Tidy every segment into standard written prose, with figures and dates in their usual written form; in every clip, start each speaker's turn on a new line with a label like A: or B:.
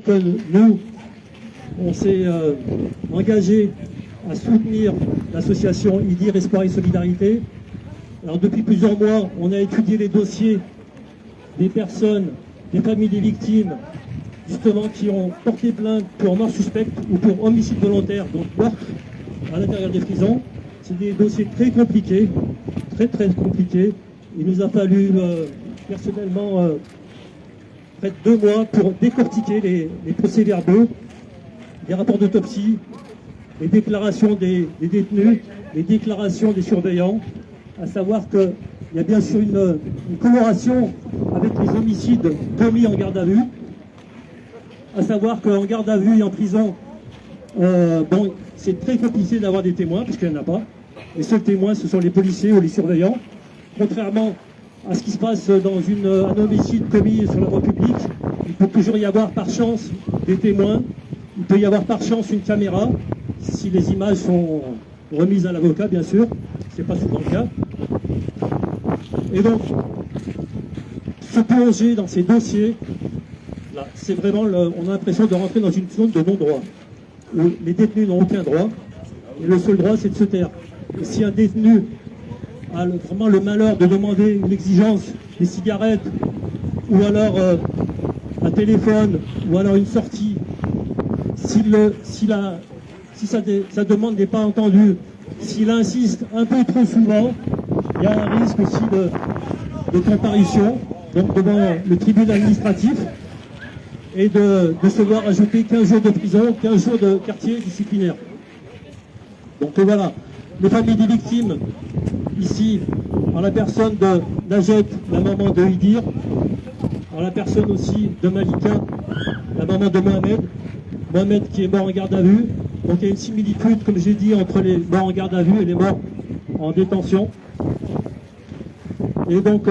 A: que nous, on s'est engagé à soutenir l'association IDIR Espoir et Solidarité. Alors depuis plusieurs mois, on a étudié les dossiers des personnes, des familles des victimes, justement qui ont porté plainte pour mort suspecte ou pour homicide volontaire, donc meurtre à l'intérieur des prisons. C'est des dossiers très compliqués, très compliqués. Il nous a fallu personnellement près de 2 mois pour décortiquer les procès-verbaux, les rapports d'autopsie, les déclarations des détenus, les déclarations des surveillants, à savoir qu'il y a bien sûr une coloration avec les homicides commis en garde à vue, à savoir qu'en garde à vue et en prison, bon, c'est très compliqué d'avoir des témoins, puisqu'il n'y en a pas. Les seuls témoins, ce sont les policiers ou les surveillants. Contrairement à ce qui se passe dans un homicide commis sur la voie publique, il peut toujours y avoir par chance des témoins, il peut y avoir par chance une caméra, si les images sont remises à l'avocat, bien sûr, c'est pas souvent le cas. Et donc, se plonger dans ces dossiers, là, c'est vraiment, on a l'impression de rentrer dans une zone de non-droit, où les détenus n'ont aucun droit, et le seul droit, c'est de se taire. Et si un détenu a vraiment le malheur de demander une exigence, des cigarettes, ou alors un téléphone, ou alors une sortie, si sa demande n'est pas entendue, s'il insiste un peu trop souvent, il y a un risque aussi de comparution, donc devant le tribunal administratif, et de se voir ajouter 15 jours de prison, 15 jours de quartier disciplinaire. Donc voilà, les familles des victimes, ici, en la personne de Najat, la maman de Idir, en la personne aussi de Malika, la maman de Mohamed, Mohamed qui est mort en garde à vue. Donc il y a une similitude, comme j'ai dit, entre les morts en garde à vue et les morts en détention. Et donc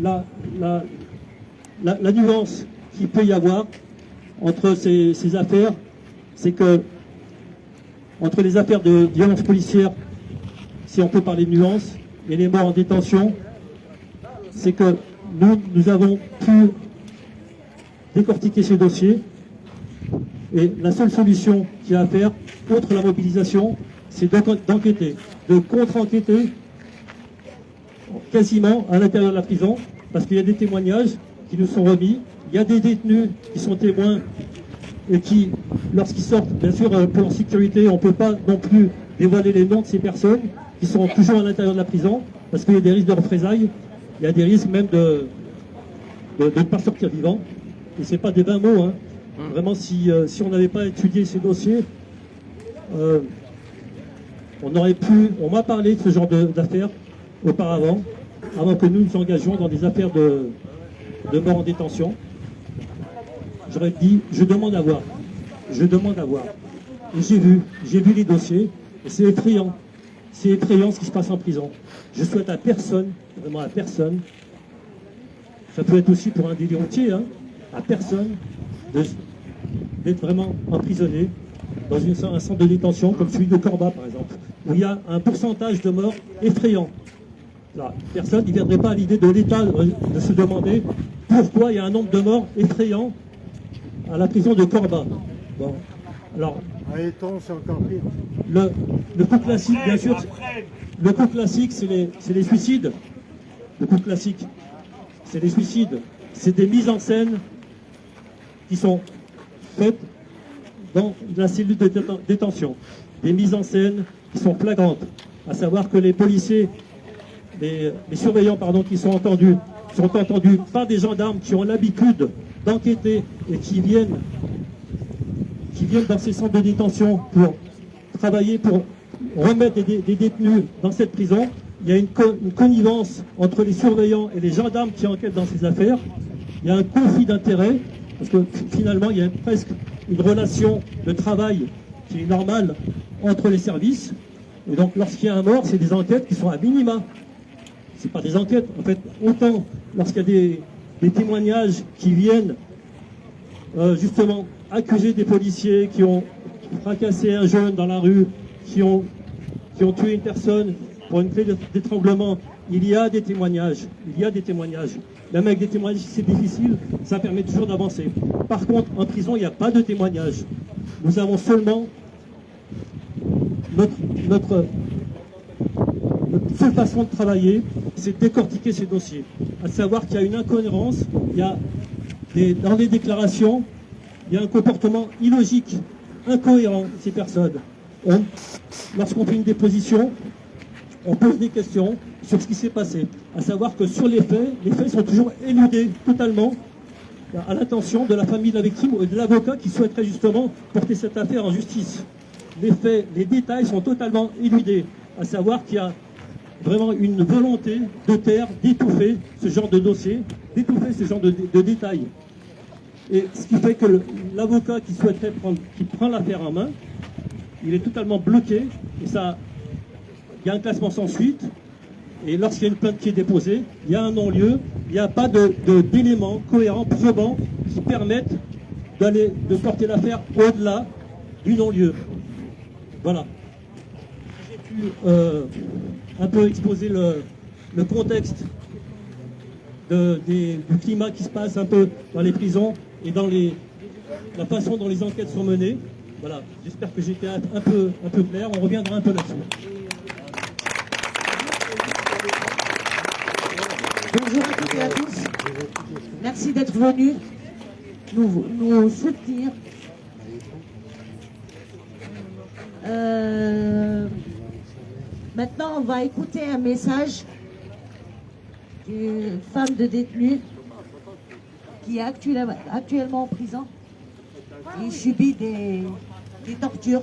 A: la nuance qu'il peut y avoir entre ces affaires, c'est que entre les affaires de violence policière, si on peut parler de nuance, et les morts en détention, c'est que nous avons pu décortiquer ces dossiers. Et la seule solution qu'il y a à faire, outre la mobilisation, c'est d'enquêter, de contre-enquêter quasiment à l'intérieur de la prison, parce qu'il y a des témoignages qui nous sont remis, il y a des détenus qui sont témoins et qui, lorsqu'ils sortent, bien sûr, pour leur sécurité, on ne peut pas non plus dévoiler les noms de ces personnes qui sont toujours à l'intérieur de la prison, parce qu'il y a des risques de représailles, il y a des risques même de ne pas sortir vivant. Et ce n'est pas des 20 mots, hein. Vraiment, si on n'avait pas étudié ces dossiers, on m'a parlé de ce genre d'affaires auparavant, avant que nous nous engagions dans des affaires de mort en détention. J'aurais dit, je demande à voir. Et j'ai vu les dossiers, et c'est effrayant. C'est effrayant ce qui se passe en prison. Je souhaite à personne, vraiment à personne, ça peut être aussi pour un délit routier, hein, à personne d'être vraiment emprisonné dans un centre de détention comme celui de Corba, par exemple, où il y a un pourcentage de morts effrayant. Là, personne n'y viendrait pas à l'idée de l'État de se demander pourquoi il y a un nombre de morts effrayant à la prison de Corba. Bon, alors,
B: c'est encore pire.
A: le coup classique, bien sûr, le coup classique, c'est les suicides. Le coup classique, c'est les suicides. C'est des mises en scène qui sont faites dans la cellule de détention. Des mises en scène qui sont flagrantes. À savoir que les policiers, les surveillants, pardon, qui sont entendus par des gendarmes qui ont l'habitude d'enquêter et qui viennent dans ces centres de détention pour travailler, pour remettre des détenus dans cette prison. Il y a une connivence entre les surveillants et les gendarmes qui enquêtent dans ces affaires. Il y a un conflit d'intérêts, parce que finalement, il y a presque une relation de travail qui est normale entre les services. Et donc, lorsqu'il y a un mort, c'est des enquêtes qui sont à minima. Ce pas des enquêtes. En fait, autant lorsqu'il y a des témoignages qui viennent justement accuser des policiers qui ont fracassé un jeune dans la rue, qui ont tué une personne pour une clé d'étranglement, il y a des témoignages. même avec des témoignages, si c'est difficile, ça permet toujours d'avancer. Par contre, en prison, il n'y a pas de témoignage. Nous avons seulement notre seule façon de travailler, c'est de décortiquer ces dossiers. À savoir qu'il y a une incohérence, il y a dans les déclarations, il y a un comportement illogique, incohérent de ces personnes. Lorsqu'on fait une déposition, on pose des questions sur ce qui s'est passé. À savoir que sur les faits sont toujours éludés totalement à l'attention de la famille de la victime ou de l'avocat qui souhaiterait justement porter cette affaire en justice. Les faits, les détails sont totalement éludés. À savoir qu'il y a vraiment une volonté de taire, d'étouffer ce genre de dossier, d'étouffer ce genre de détails. Et ce qui fait que l'avocat qui souhaiterait qui prend l'affaire en main, il est totalement bloqué, et ça, il y a un classement sans suite, et lorsqu'il y a une plainte qui est déposée, il y a un non-lieu, il n'y a pas d'éléments cohérents, probants, qui permettent de porter l'affaire au-delà du non-lieu. Voilà. J'ai pu un peu exposer le contexte du climat qui se passe un peu dans les prisons et dans la façon dont les enquêtes sont menées. Voilà, j'espère que j'étais un peu clair, on reviendra un peu là-dessus.
B: Bonjour à toutes et à tous, merci d'être venus nous soutenir. Maintenant, on va écouter un message d'une femme de détenue qui est actuellement en prison et subit des tortures.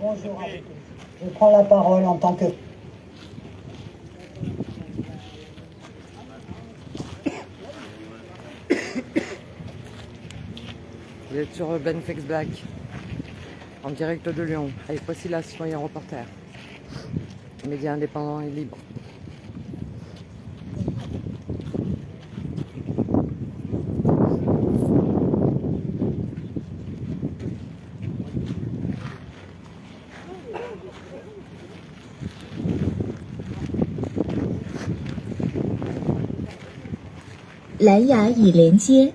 C: Bonjour. Je prends la parole en tant que...
D: Vous êtes sur Benfex Black, en direct de Lyon, avec Priscilla, citoyen reporter, média indépendant et libre.
E: 蓝牙已连接。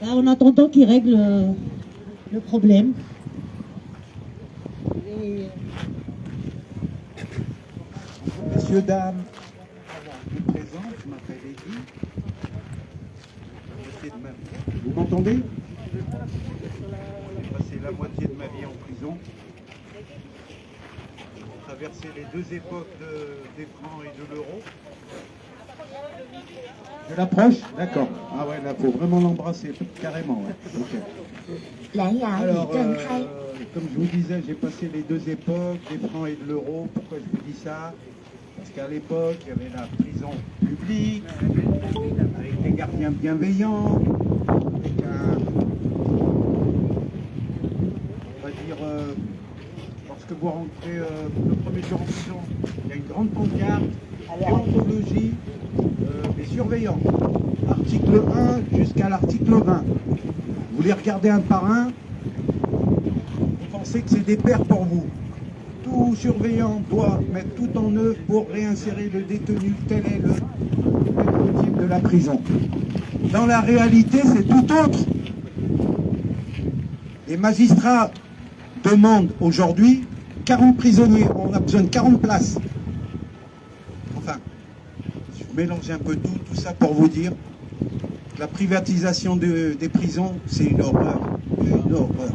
B: En attendant qu'il règle le problème.
F: Messieurs, dames, je me présente, je m'appelle Eddy. Vous m'entendez? J'ai passé la moitié de ma vie en prison. J'ai traversé les deux époques des francs et de l'euro. Je l'approche? D'accord. Ah ouais, là, faut vraiment l'embrasser, carrément. Ouais. Okay. Alors, comme je vous disais, j'ai passé les deux époques, des francs et de l'euro. Pourquoi je vous dis ça? Parce qu'à l'époque, il y avait la prison publique, avec des gardiens bienveillants, avec on va dire, lorsque vous rentrez le premier jour en prison, il y a une grande pancarte, déontologie des surveillants, article 1 jusqu'à l'article 20. Vous les regardez un par un, vous pensez que c'est des pairs pour vous. Tout surveillant doit mettre tout en œuvre pour réinsérer le détenu, tel est le type de la prison. Dans la réalité, c'est tout autre. Les magistrats demandent aujourd'hui 40 prisonniers, on a besoin de 40 places. Enfin, je mélange un peu tout ça pour vous dire que la privatisation des prisons, c'est une horreur. Une horreur.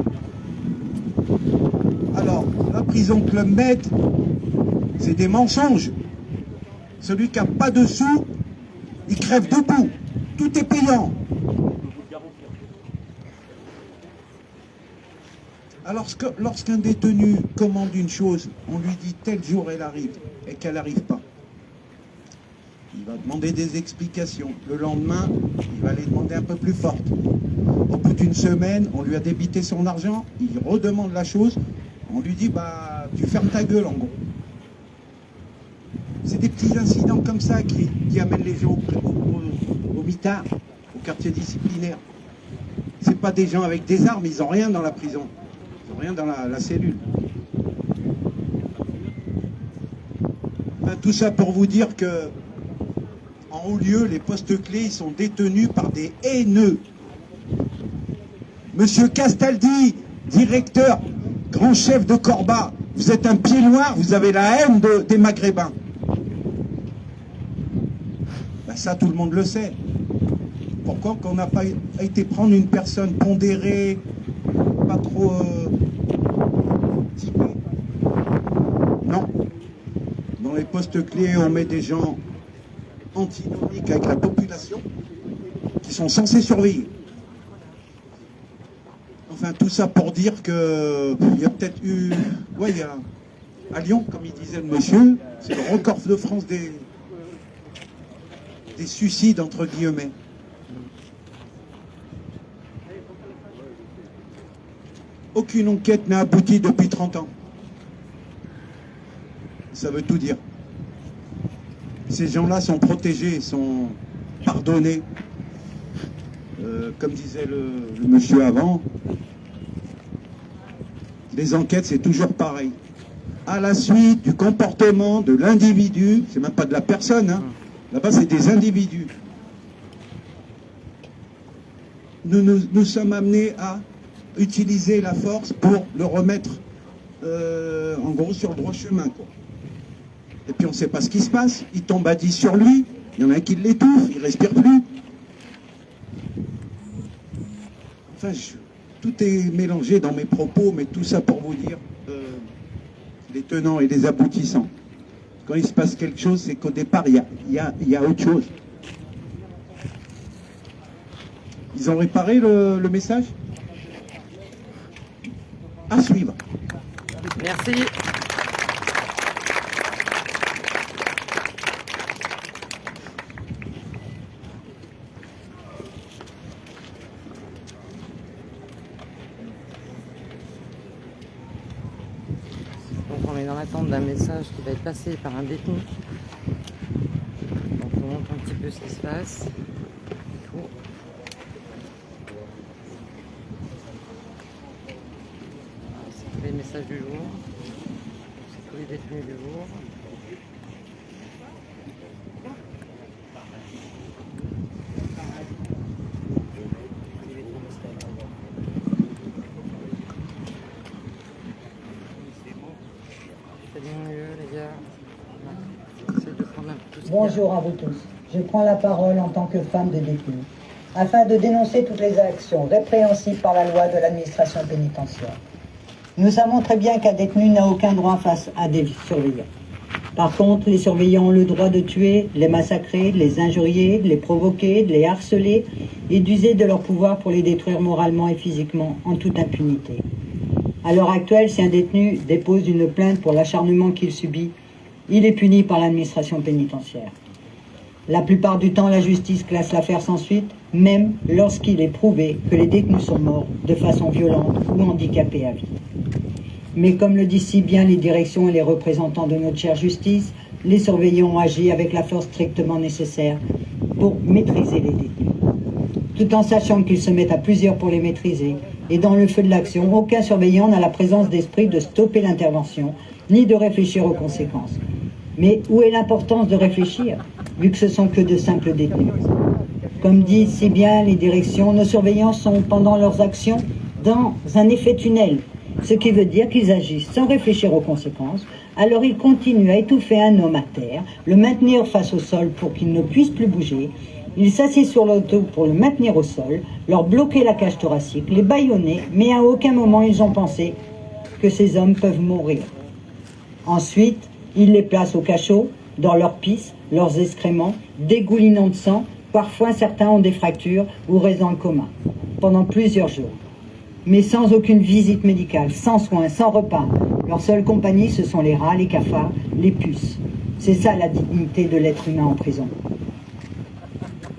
F: Alors, la prison Club Med, c'est des mensonges. Celui qui n'a pas de sous, il crève debout. Tout est payant. Alors lorsqu'un détenu commande une chose, on lui dit tel jour elle arrive et qu'elle n'arrive pas. Il va demander des explications. Le lendemain, il va les demander un peu plus fortes. Au bout d'une semaine, on lui a débité son argent, il redemande la chose, on lui dit bah tu fermes ta gueule en gros. C'est des petits incidents comme ça qui amènent les gens au mitard, au quartier disciplinaire. C'est pas des gens avec des armes, ils n'ont rien dans la prison. Ils n'ont rien dans la cellule. Enfin, tout ça pour vous dire que en haut lieu, les postes clés ils sont détenus par des haineux. Monsieur Castaldi, directeur, grand chef de Corba, vous êtes un pied noir, vous avez la haine des Maghrébins. Ben ça, tout le monde le sait. Pourquoi qu'on n'a pas été prendre une personne pondérée, pas trop typée? Non. Dans les postes clés, on met des gens antinomiques avec la population qui sont censés surveiller. Enfin, tout ça pour dire que il y a peut-être eu... Ouais, il y a... À Lyon, comme il disait le monsieur, c'est le record de France des suicides, entre guillemets. Aucune enquête n'a abouti depuis 30 ans. Ça veut tout dire. Ces gens-là sont protégés, sont pardonnés. Comme disait le monsieur avant, les enquêtes, c'est toujours pareil. À la suite du comportement de l'individu, c'est même pas de la personne, hein. Là-bas c'est des individus. Nous sommes amenés à utiliser la force pour le remettre en gros sur le droit chemin, quoi. Et puis on ne sait pas ce qui se passe, il tombe à 10 sur lui, il y en a un qui l'étouffe, il ne respire plus. Enfin, tout est mélangé dans mes propos, mais tout ça pour vous dire les tenants et les aboutissants. Quand il se passe quelque chose, c'est qu'au départ, il y a autre chose. Ils ont réparé le message? À suivre.
D: Merci. Donc on est dans l'attente d'un message qui va être passé par un détenu. Donc on montre un petit peu ce qui se passe. C'est tous les messages du jour. C'est tous les détenus du jour.
C: Bonjour à vous tous. Je prends la parole en tant que femme de détenu, afin de dénoncer toutes les actions répréhensibles par la loi de l'administration pénitentiaire. Nous savons très bien qu'un détenu n'a aucun droit face à des surveillants. Par contre, les surveillants ont le droit de tuer, de les massacrer, de les injurier, de les provoquer, de les harceler et d'user de leur pouvoir pour les détruire moralement et physiquement en toute impunité. À l'heure actuelle, si un détenu dépose une plainte pour l'acharnement qu'il subit, il est puni par l'administration pénitentiaire. La plupart du temps, la justice classe l'affaire sans suite, même lorsqu'il est prouvé que les détenus sont morts de façon violente ou handicapés à vie. Mais comme le disent si bien les directions et les représentants de notre chère justice, les surveillants ont agi avec la force strictement nécessaire pour maîtriser les détenus. Tout en sachant qu'ils se mettent à plusieurs pour les maîtriser, et dans le feu de l'action, aucun surveillant n'a la présence d'esprit de stopper l'intervention, ni de réfléchir aux conséquences. Mais où est l'importance de réfléchir, vu que ce sont que de simples détenus? Comme disent si bien les directions, nos surveillants sont pendant leurs actions dans un effet tunnel, ce qui veut dire qu'ils agissent sans réfléchir aux conséquences, alors ils continuent à étouffer un homme à terre, le maintenir face au sol pour qu'il ne puisse plus bouger, ils s'assiedent sur l'auto pour le maintenir au sol, leur bloquer la cage thoracique, les bâillonner, mais à aucun moment ils ont pensé que ces hommes peuvent mourir. Ensuite, ils les placent au cachot, dans leurs pisse, leurs excréments, dégoulinant de sang. Parfois, certains ont des fractures ou restent en coma pendant plusieurs jours. mais sans aucune visite médicale, sans soins, sans repas. Leur seule compagnie, ce sont les rats, les cafards, les puces. C'est ça la dignité de l'être humain en prison.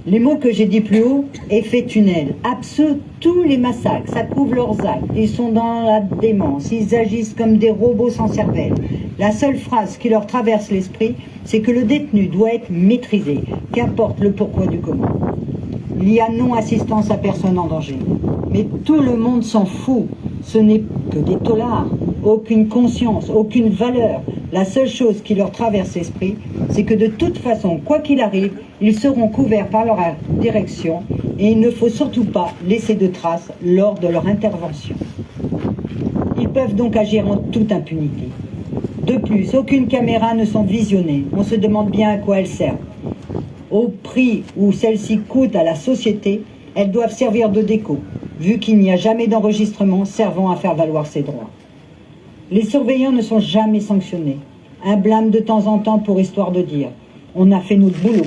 C: Les mots que j'ai dit plus haut, effet tunnel, absent tous les massacres, ça couvre leurs actes, ils sont dans la démence, ils agissent comme des robots sans cervelle. La seule phrase qui leur traverse l'esprit, c'est que le détenu doit être maîtrisé, qu'importe le pourquoi du comment. Il y a non-assistance à personne en danger. Mais tout le monde s'en fout. Ce n'est que des taulards, aucune conscience, aucune valeur. La seule chose qui leur traverse l'esprit, c'est que de toute façon, quoi qu'il arrive, ils seront couverts par leur direction et il ne faut surtout pas laisser de traces lors de leur intervention. Ils peuvent donc agir en toute impunité. De plus, aucune caméra ne sont visionnées. On se demande bien à quoi elles servent. Au prix où celles-ci coûtent à la société, elles doivent servir de déco, vu qu'il n'y a jamais d'enregistrement servant à faire valoir ses droits. Les surveillants ne sont jamais sanctionnés. Un blâme de temps en temps pour histoire de dire « on a fait notre boulot ».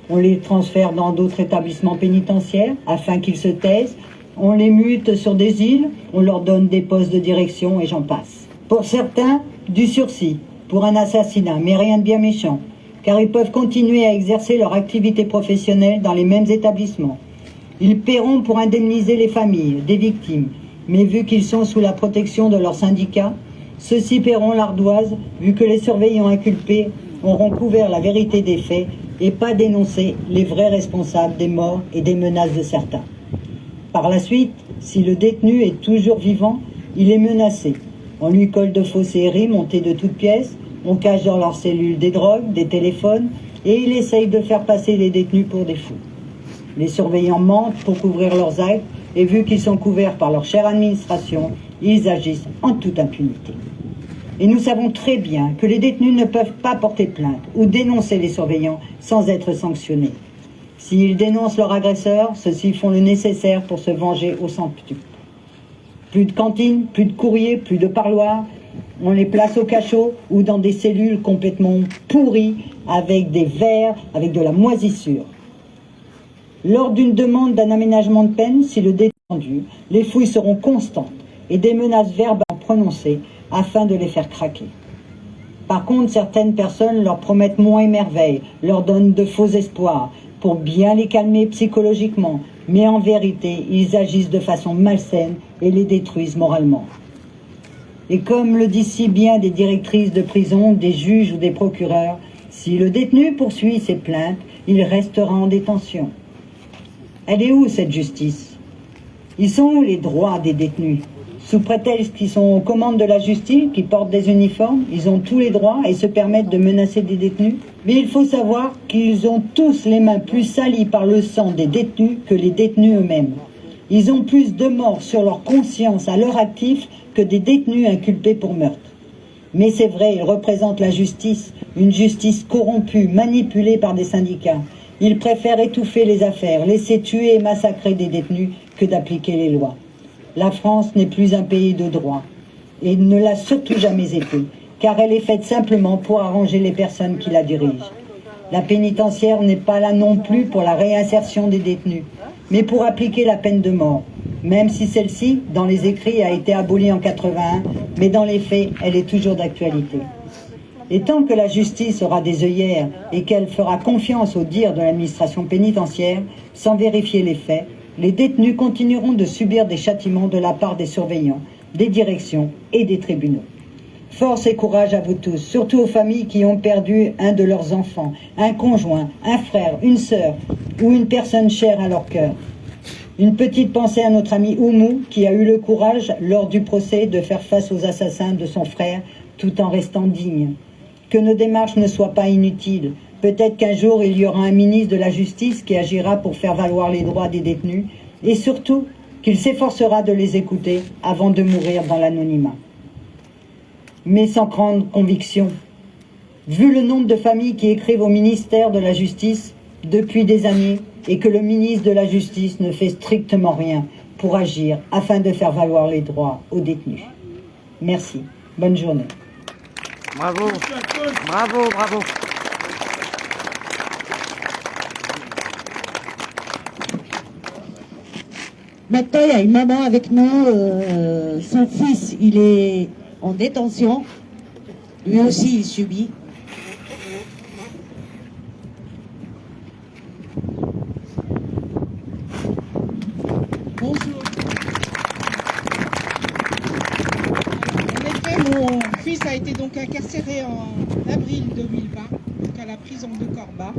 C: On les transfère dans d'autres établissements pénitentiaires afin qu'ils se taisent, on les mute sur des îles, on leur donne des postes de direction et j'en passe. Pour certains, du sursis, pour un assassinat, mais rien de bien méchant, car ils peuvent continuer à exercer leur activité professionnelle dans les mêmes établissements. Ils paieront pour indemniser les familles des victimes, mais vu qu'ils sont sous la protection de leur syndicat, ceux-ci paieront l'ardoise, vu que les surveillants inculpés auront couvert la vérité des faits et pas dénoncé les vrais responsables des morts et des menaces de certains. Par la suite, si le détenu est toujours vivant, il est menacé. On lui colle de fausses séries montées de toutes pièces, on cache dans leurs cellules des drogues, des téléphones, et il essaye de faire passer les détenus pour des fous. Les surveillants mentent pour couvrir leurs actes, et vu qu'ils sont couverts par leur chère administration, ils agissent en toute impunité. Et nous savons très bien que les détenus ne peuvent pas porter plainte ou dénoncer les surveillants sans être sanctionnés. S'ils dénoncent leur agresseur, ceux-ci font le nécessaire pour se venger au centuple. Plus de cantine, plus de courrier, plus de parloir. On les place au cachot ou dans des cellules complètement pourries avec des vers, avec de la moisissure. Lors d'une demande d'un aménagement de peine, si le détenu, les fouilles seront constantes et des menaces verbales prononcées afin de les faire craquer. Par contre, certaines personnes leur promettent monts et merveilles, leur donnent de faux espoirs pour bien les calmer psychologiquement, mais en vérité, ils agissent de façon malsaine et les détruisent moralement. Et comme le disent si bien des directrices de prison, des juges ou des procureurs, si le détenu poursuit ses plaintes, il restera en détention. Elle est où cette justice? Ils sont où les droits des détenus? Sous prétexte qu'ils sont aux commandes de la justice, qui portent des uniformes, ils ont tous les droits et se permettent de menacer des détenus. Mais il faut savoir qu'ils ont tous les mains plus salies par le sang des détenus que les détenus eux-mêmes. Ils ont plus de morts sur leur conscience à leur actif que des détenus inculpés pour meurtre. Mais c'est vrai, ils représentent la justice, une justice corrompue, manipulée par des syndicats. Ils préfèrent étouffer les affaires, laisser tuer et massacrer des détenus que d'appliquer les lois. La France n'est plus un pays de droit et ne l'a surtout jamais été, car elle est faite simplement pour arranger les personnes qui la dirigent. La pénitentiaire n'est pas là non plus pour la réinsertion des détenus, mais pour appliquer la peine de mort, même si celle-ci, dans les écrits, a été abolie en 81, mais dans les faits, elle est toujours d'actualité. Et tant que la justice aura des œillères et qu'elle fera confiance aux dires de l'administration pénitentiaire, sans vérifier les faits, les détenus continueront de subir des châtiments de la part des surveillants, des directions et des tribunaux. Force et courage à vous tous, surtout aux familles qui ont perdu un de leurs enfants, un conjoint, un frère, une sœur ou une personne chère à leur cœur. Une petite pensée à notre ami Oumou qui a eu le courage, lors du procès, de faire face aux assassins de son frère tout en restant digne. Que nos démarches ne soient pas inutiles. Peut-être qu'un jour, il y aura un ministre de la Justice qui agira pour faire valoir les droits des détenus et surtout qu'il s'efforcera de les écouter avant de mourir dans l'anonymat. Mais sans grande conviction, vu le nombre de familles qui écrivent au ministère de la Justice depuis des années et que le ministre de la Justice ne fait strictement rien pour agir afin de faire valoir les droits aux détenus. Merci. Bonne journée.
D: Bravo. Bravo, bravo.
B: Maintenant, il y a une maman avec nous. Son fils, il est en détention. Lui aussi, il subit.
G: Bonjour. En effet, mon fils a été donc incarcéré en avril 2020, donc à la prison de Corba.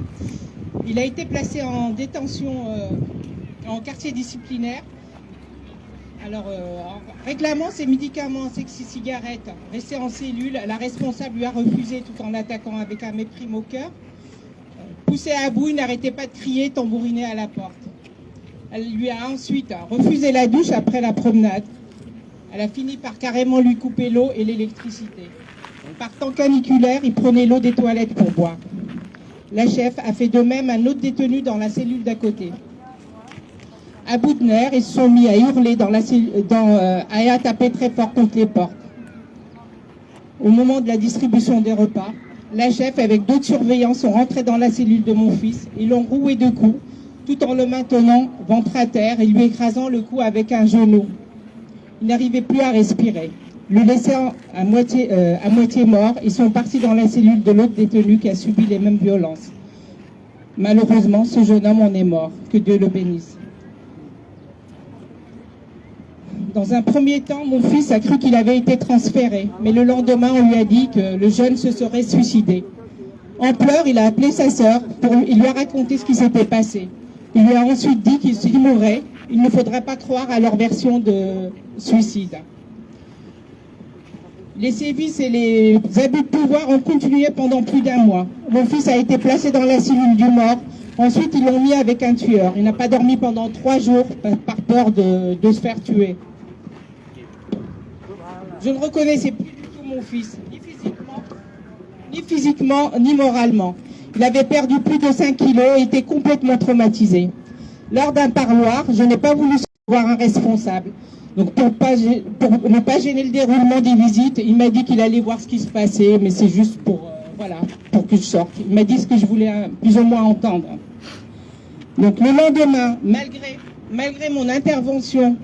G: Il a été placé en détention en quartier disciplinaire. Alors, en réclamant ses médicaments, ses cigarettes, resté en cellule, la responsable lui a refusé tout en l'attaquant avec un mépris moqueur. Poussé à bout, il n'arrêtait pas de crier, tambouriner à la porte. Elle lui a ensuite refusé la douche après la promenade. Elle a fini par carrément lui couper l'eau et l'électricité. Par temps caniculaire, il prenait l'eau des toilettes pour boire. La chef a fait de même à un autre détenu dans la cellule d'à côté. À bout de nerfs, ils se sont mis à hurler et à taper très fort contre les portes. Au moment de la distribution des repas, la chef avec d'autres surveillants sont rentrés dans la cellule de mon fils. Ils l'ont roué de coups, tout en le maintenant ventre à terre et lui écrasant le cou avec un genou. Il n'arrivait plus à respirer. Le laissant à moitié mort, ils sont partis dans la cellule de l'autre détenu qui a subi les mêmes violences. Malheureusement, ce jeune homme en est mort. Que Dieu le bénisse. Dans un premier temps, mon fils a cru qu'il avait été transféré, mais le lendemain, on lui a dit que le jeune se serait suicidé. En pleurs, il a appelé sa sœur, il lui a raconté ce qui s'était passé. Il lui a ensuite dit qu'il s'il mourait, il ne faudrait pas croire à leur version de suicide. Les sévices et les abus de pouvoir ont continué pendant plus d'un mois. Mon fils a été placé dans la cellule du mort. Ensuite, ils l'ont mis avec un tueur. Il n'a pas dormi pendant 3 jours par peur de se faire tuer. Je ne reconnaissais plus du tout mon fils, ni physiquement, ni moralement. Il avait perdu plus de 5 kilos et était complètement traumatisé. Lors d'un parloir, je n'ai pas voulu voir un responsable. Donc pour ne pas gêner le déroulement des visites, il m'a dit qu'il allait voir ce qui se passait, mais c'est juste pour que je sorte. Il m'a dit ce que je voulais plus ou moins entendre. Donc le lendemain, malgré mon intervention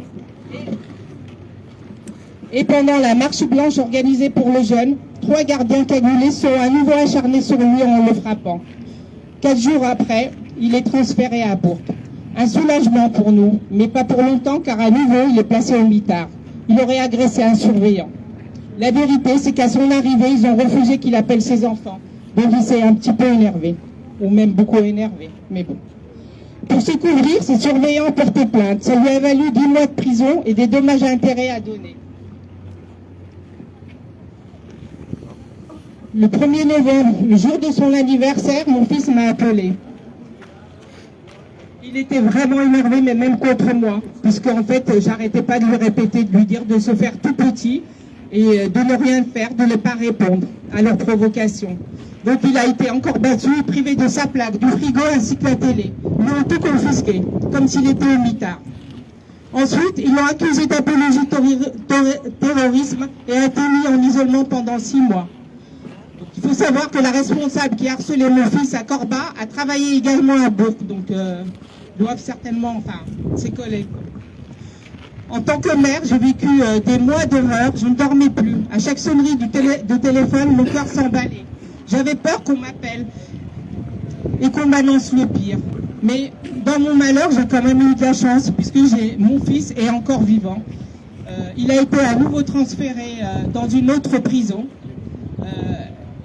G: et pendant la marche blanche organisée pour le jeune, 3 gardiens cagoulés sont à nouveau acharnés sur lui en le frappant. 4 jours après, il est transféré à Bourg. Un soulagement pour nous, mais pas pour longtemps car à nouveau, il est placé au mitard. Il aurait agressé un surveillant. La vérité, c'est qu'à son arrivée, ils ont refusé qu'il appelle ses enfants. Donc il s'est un petit peu énervé, ou même beaucoup énervé, mais bon. Pour se couvrir, ses surveillants ont porté plainte. Ça lui a valu 10 mois de prison et des dommages à intérêts à donner. Le 1er novembre, le jour de son anniversaire, mon fils m'a appelé. Il était vraiment énervé, mais même contre moi, puisqu'en fait, j'arrêtais pas de lui répéter, de lui dire de se faire tout petit et de ne rien faire, de ne pas répondre à leurs provocations. Donc il a été encore battu, privé de sa plaque, du frigo ainsi que la télé. Ils l'ont tout confisqué, comme s'il était au mitard. Ensuite, ils l'ont accusé d'apologie terrorisme et a été mis en isolement pendant 6 mois. Donc, il faut savoir que la responsable qui a harcelé mon fils à Corba a travaillé également à Bourg, donc doivent certainement, ses collègues. En tant que mère, j'ai vécu des mois d'horreur, je ne dormais plus. À chaque sonnerie de téléphone, mon cœur s'emballait. J'avais peur qu'on m'appelle et qu'on m'annonce le pire. Mais dans mon malheur, j'ai quand même eu de la chance, puisque mon fils est encore vivant. Il a été à nouveau transféré dans une autre prison.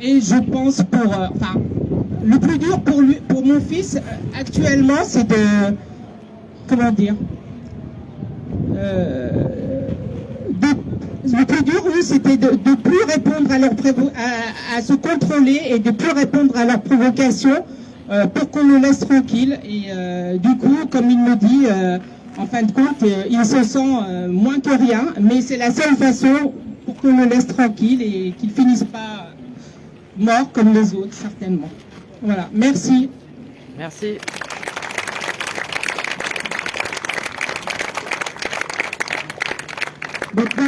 G: Et je pense le plus dur pour mon fils actuellement, c'est de, le plus dur, oui, c'était de plus répondre à se contrôler et de plus répondre à leurs provocations pour qu'on le laisse tranquille. Et du coup, comme il me dit, en fin de compte, il se sent moins que rien, mais c'est la seule façon pour qu'on le laisse tranquille et qu'il finisse pas mort comme les autres, certainement. Voilà, merci.
D: Merci.
B: Maintenant,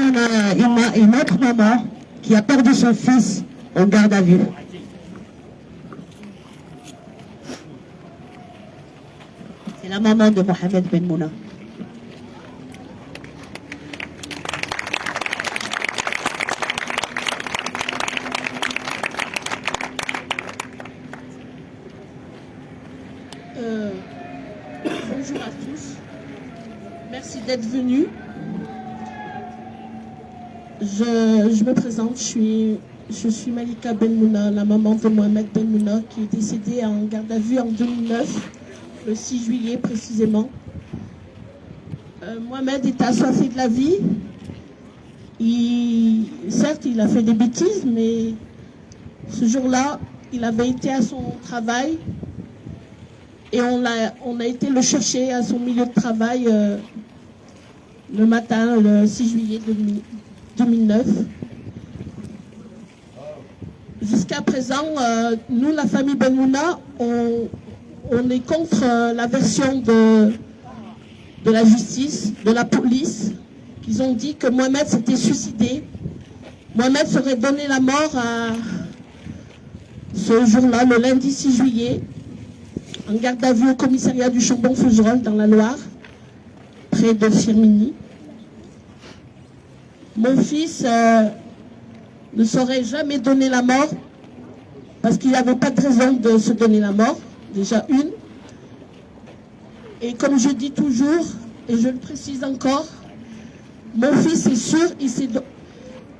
B: on a une autre maman qui a perdu son fils en garde à vue. C'est la maman de Mohamed Ben Mouna.
H: Bonjour à tous. Merci d'être venus. Je me présente, je suis Malika Benmouna, la maman de Mohamed Benmouna, qui est décédé en garde à vue en 2009, le 6 juillet précisément. Mohamed était assoiffé de la vie. Certes, il a fait des bêtises, mais ce jour-là, il avait été à son travail et on a été le chercher à son milieu de travail le matin, le 6 juillet 2009. Jusqu'à présent, nous, la famille Benmouna, on est contre la version de la justice, de la police, qu'ils ont dit que Mohamed s'était suicidé. Mohamed serait donné la mort à ce jour-là, le lundi 6 juillet, en garde à vue au commissariat du Chambon-Fougerolles dans la Loire, près de Firminy. Mon fils ne saurait jamais donner la mort parce qu'il n'avait pas de raison de se donner la mort, déjà une. Et comme je dis toujours, et je le précise encore, mon fils est sûr,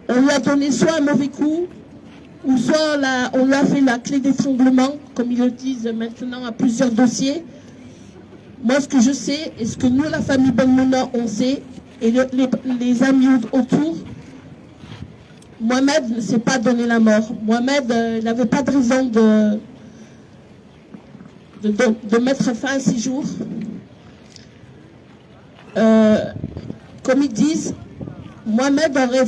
H: on lui a donné soit un mauvais coup, ou soit on lui a fait la clé d'étranglement, comme ils le disent maintenant à plusieurs dossiers. Moi, ce que je sais, et ce que nous, la famille Benmouna, on sait, et les amis autour, Mohamed ne s'est pas donné la mort. Mohamed n'avait pas de raison de mettre fin à 6 jours. Comme ils disent, Mohamed aurait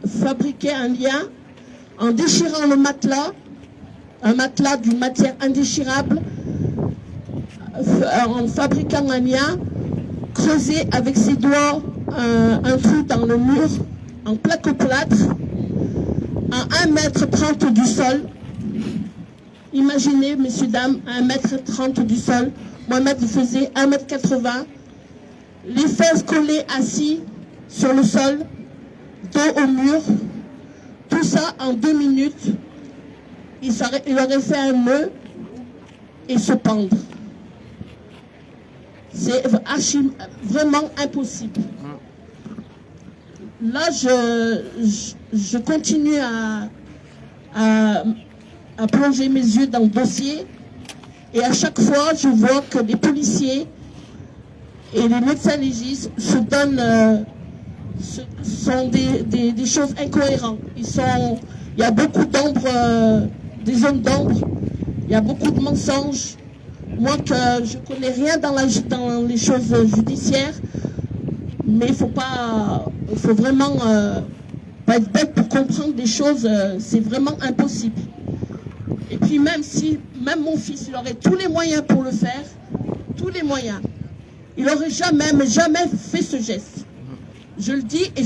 H: fabriqué un lien en déchirant le matelas, un matelas d'une matière indéchirable, en fabriquant un lien, creusé avec ses doigts un trou dans le mur, en plaque-plâtre, à 1,30 m du sol. Imaginez, messieurs, dames, à 1,30 m du sol. Mohamed faisait 1,80 m. Les fesses collées assis sur le sol, dos au mur. Tout ça en 2 minutes. Il aurait fait un nœud et se pendre. C'est vraiment impossible. Là, je continue à plonger mes yeux dans le dossier et à chaque fois, je vois que les policiers et les médecins légistes se donnent, sont des choses incohérentes. Il y a beaucoup d'ombre, des zones d'ombre, il y a beaucoup de mensonges. Moi, que je ne connais rien dans les choses judiciaires, mais il faut vraiment pas être bête pour comprendre des choses, c'est vraiment impossible. Et puis même mon fils, il aurait tous les moyens pour le faire, tous les moyens, il n'aurait jamais fait ce geste. Je le dis et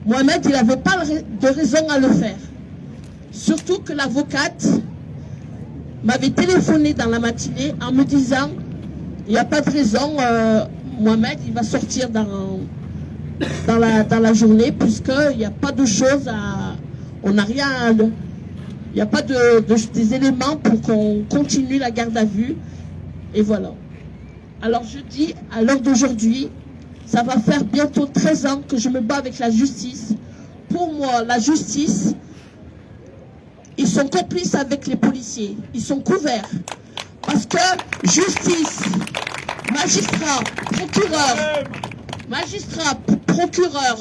H: Mohamed, il n'avait pas de raison à le faire. Surtout que l'avocate m'avait téléphoné dans la matinée en me disant il n'y a pas de raison, Mohamed, il va sortir dans la journée puisqu'il n'y a pas de choses on n'a rien il n'y a pas des éléments pour qu'on continue la garde à vue. Et voilà. Alors je dis, à l'heure d'aujourd'hui, ça va faire bientôt 13 ans que je me bats avec la justice. Pour moi, la justice, ils sont complices avec les policiers. Ils sont couverts. Parce que justice, magistrat, procureur,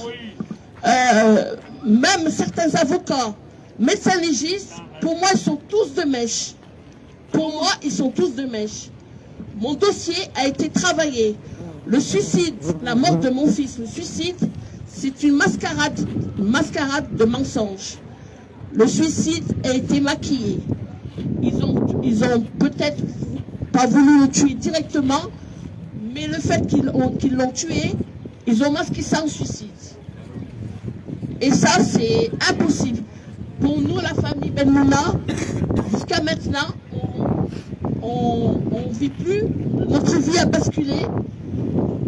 H: même certains avocats, médecins légistes, pour moi, ils sont tous de mèche. Pour moi, ils sont tous de mèche. Mon dossier a été travaillé. Le suicide, la mort de mon fils, le suicide, c'est une mascarade de mensonges. Le suicide a été maquillé. Ils ont peut-être pas voulu le tuer directement, mais le fait qu'ils l'ont tué, ils ont masqué ça en suicide. Et ça, c'est impossible. Pour nous, la famille Benmouna, jusqu'à maintenant, on ne vit plus. Notre vie a basculé.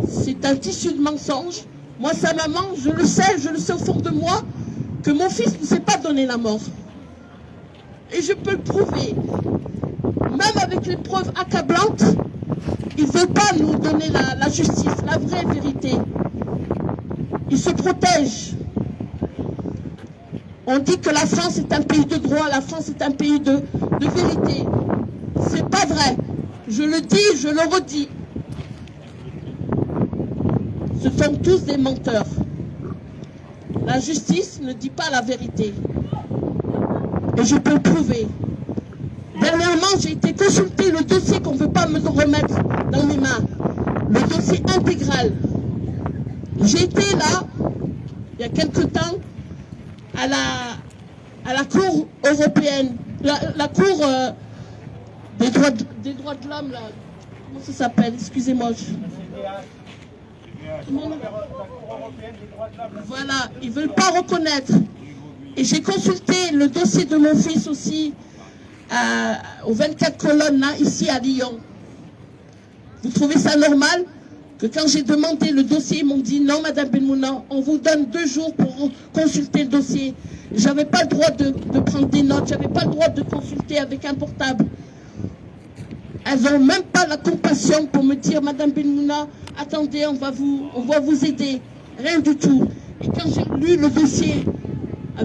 H: C'est un tissu de mensonges. Moi, sa maman, je le sais au fond de moi, que mon fils ne s'est pas donné la mort. Et je peux le prouver. Même avec les preuves accablantes, ils ne veulent pas nous donner la justice, la vraie vérité. Ils se protègent. On dit que la France est un pays de droit, la France est un pays de vérité. C'est pas vrai. Je le dis, je le redis. Ce sont tous des menteurs. La justice ne dit pas la vérité. Et je peux le prouver. Dernièrement, j'ai été consulter le dossier qu'on ne veut pas me remettre dans mes mains. Le dossier intégral. J'ai été là, il y a quelque temps, à la Cour européenne, la Cour des droits de l'homme, là. Comment ça s'appelle? Excusez-moi. Voilà, ils ne veulent pas reconnaître. Et j'ai consulté le dossier de mon fils aussi, aux 24 colonnes, là, ici à Lyon. Vous trouvez ça normal que quand j'ai demandé le dossier, ils m'ont dit non, Madame Benmouna, on vous donne 2 jours pour consulter le dossier. J'avais pas le droit de prendre des notes, j'avais pas le droit de consulter avec un portable. Elles n'ont même pas la compassion pour me dire, Madame Benmouna, attendez, on va vous aider. Rien du tout. Et quand j'ai lu le dossier,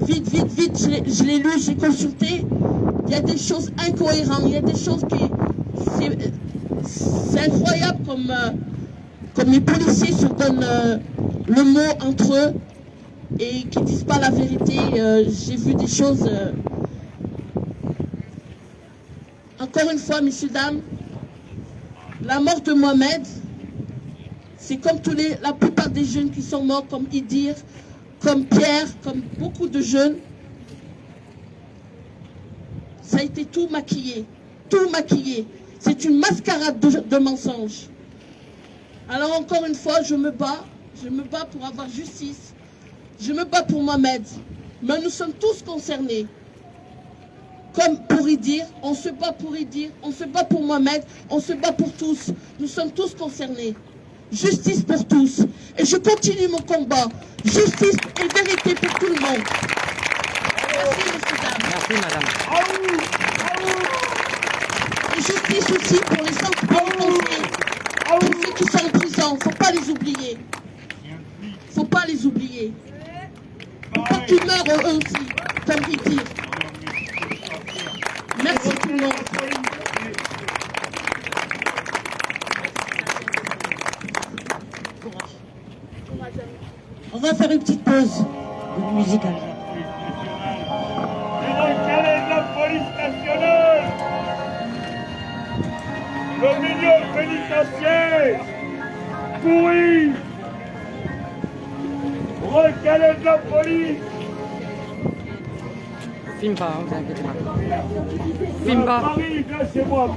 H: vite, je l'ai lu, j'ai consulté, il y a des choses incohérentes, il y a des choses qui... C'est incroyable comme les policiers se donnent le mot entre eux et qui ne disent pas la vérité. J'ai vu des choses... Encore une fois, messieurs, dames, la mort de Mohamed, c'est comme la plupart des jeunes qui sont morts, comme Idir, comme Pierre, comme beaucoup de jeunes. Ça a été tout maquillé, tout maquillé. C'est une mascarade de mensonges. Alors encore une fois, je me bats pour avoir justice. Je me bats pour Mohamed. Mais nous sommes tous concernés. Comme pour Idir, on se bat pour Idir, on se bat pour Mohamed, on se bat pour tous. Nous sommes tous concernés. Justice pour tous. Et je continue mon combat. Justice et vérité pour tout le monde. Merci, messieurs, dames.
D: Merci, madame.
H: Et justice aussi pour les centres pénitentiaires. Pour ceux qui sont en prison. Il ne faut pas les oublier. Il ne faut pas les oublier. Il faut pas qu'ils meurent eux aussi, comme Idir. Merci tout le monde.
B: On va faire une petite pause musicale.
I: Et dans quelle est la police nationale? Le milieu pénitentiaire pourri. Quelle est la police?
D: Filme pas, hein, vous inquiétez pas. Filme pas.
I: Paris, c'est moi,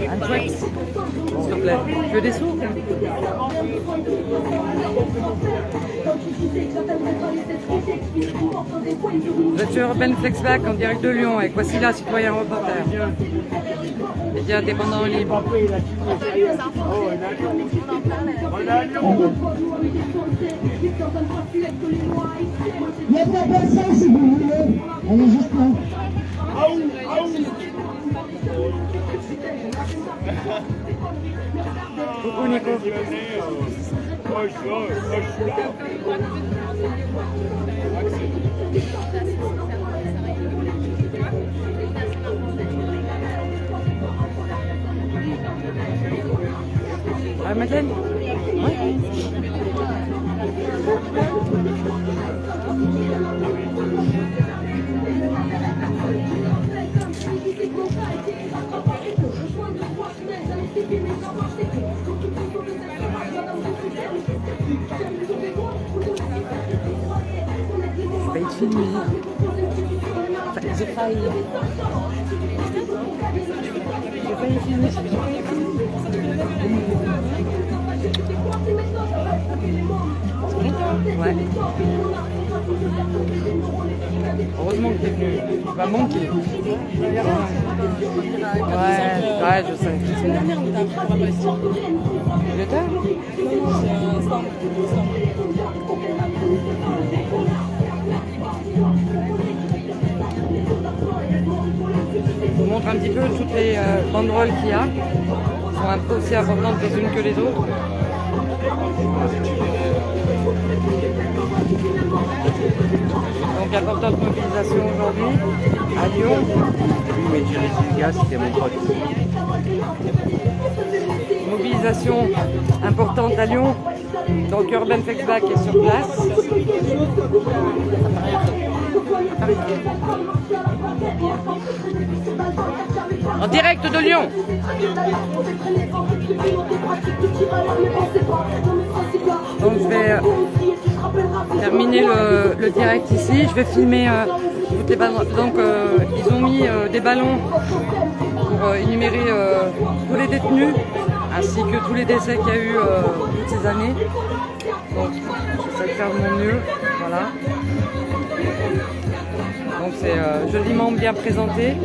D: Un chouette, s'il te plaît. Tu veux des sous? Vous êtes sur Ben Flexback en direct de Lyon avec Wassila, citoyen reporter. Média indépendant libre.
B: Il y a de la personne si vous voulez. Elle est juste là.
D: Coucou Nico. Ah, Madeleine? Ouais. J'ai failli te filmer. Enfin, j'ai failli. J'ai failli filmer. Ouais. Heureusement que t'es venu. Tu vas manquer. Ouais, je sais.
J: C'est une dernière, mais t'as un programme ici.
D: Il était?
J: Non, c'est Istanbul.
D: montre un petit peu toutes les banderoles qu'il y a. Elles sont un peu aussi importantes les unes que les autres. Donc importante mobilisation aujourd'hui à Lyon.
F: Oui, mais Thierry Silga, c'était mon pote.
D: Mobilisation importante à Lyon. Donc Urban Flex Black est sur place. En direct de Lyon. Donc je vais terminer le direct ici. Je vais filmer toutes les ballons. Donc ils ont mis des ballons pour énumérer tous les détenus ainsi que tous les décès qu'il y a eu toutes ces années. Donc j'essaie de faire de mon mieux. Voilà. Donc c'est joliment bien présenté.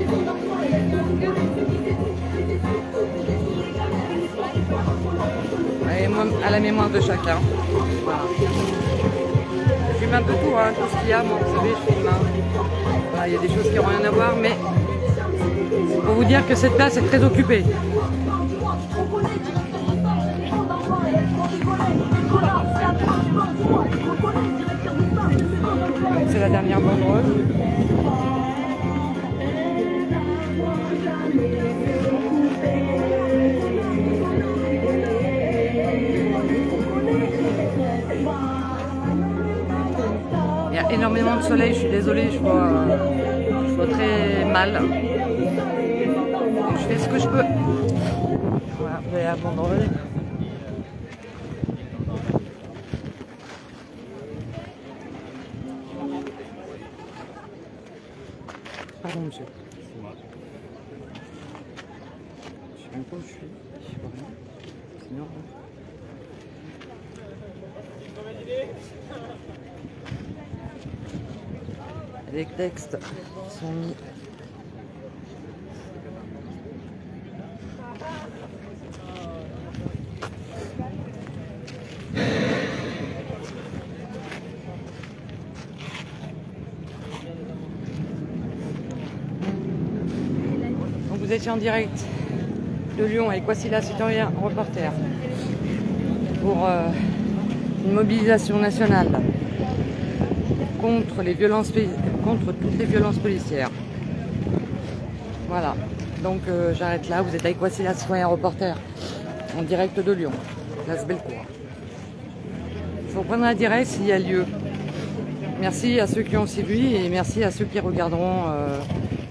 D: Et moi, à la mémoire de chacun. Voilà. Je filme un peu tout, hein, tout ce qu'il y a. Moi, vous savez, je filme. Voilà, il y a des choses qui n'ont rien à voir, mais c'est pour vous dire que cette place est très occupée. C'est la dernière banderole. Il y a énormément de soleil, je suis désolée, je vois très mal. Donc je fais ce que je peux. Voilà, vous avez la banderole. Pardon, monsieur. Je sais même pas où je suis. Je vois rien. Sinon. Les textes sont mis. Donc vous étiez en direct de Lyon avec Wassila Citoyen reporter pour une mobilisation nationale contre toutes les violences policières. Voilà, donc j'arrête là, vous êtes avec Wassila Citoyen reporter en direct de Lyon, place Bellecour. Il faut prendre un direct s'il y a lieu. Merci à ceux qui ont suivi et merci à ceux qui regarderont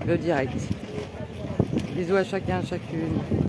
D: le direct. Bisous à chacun, chacune.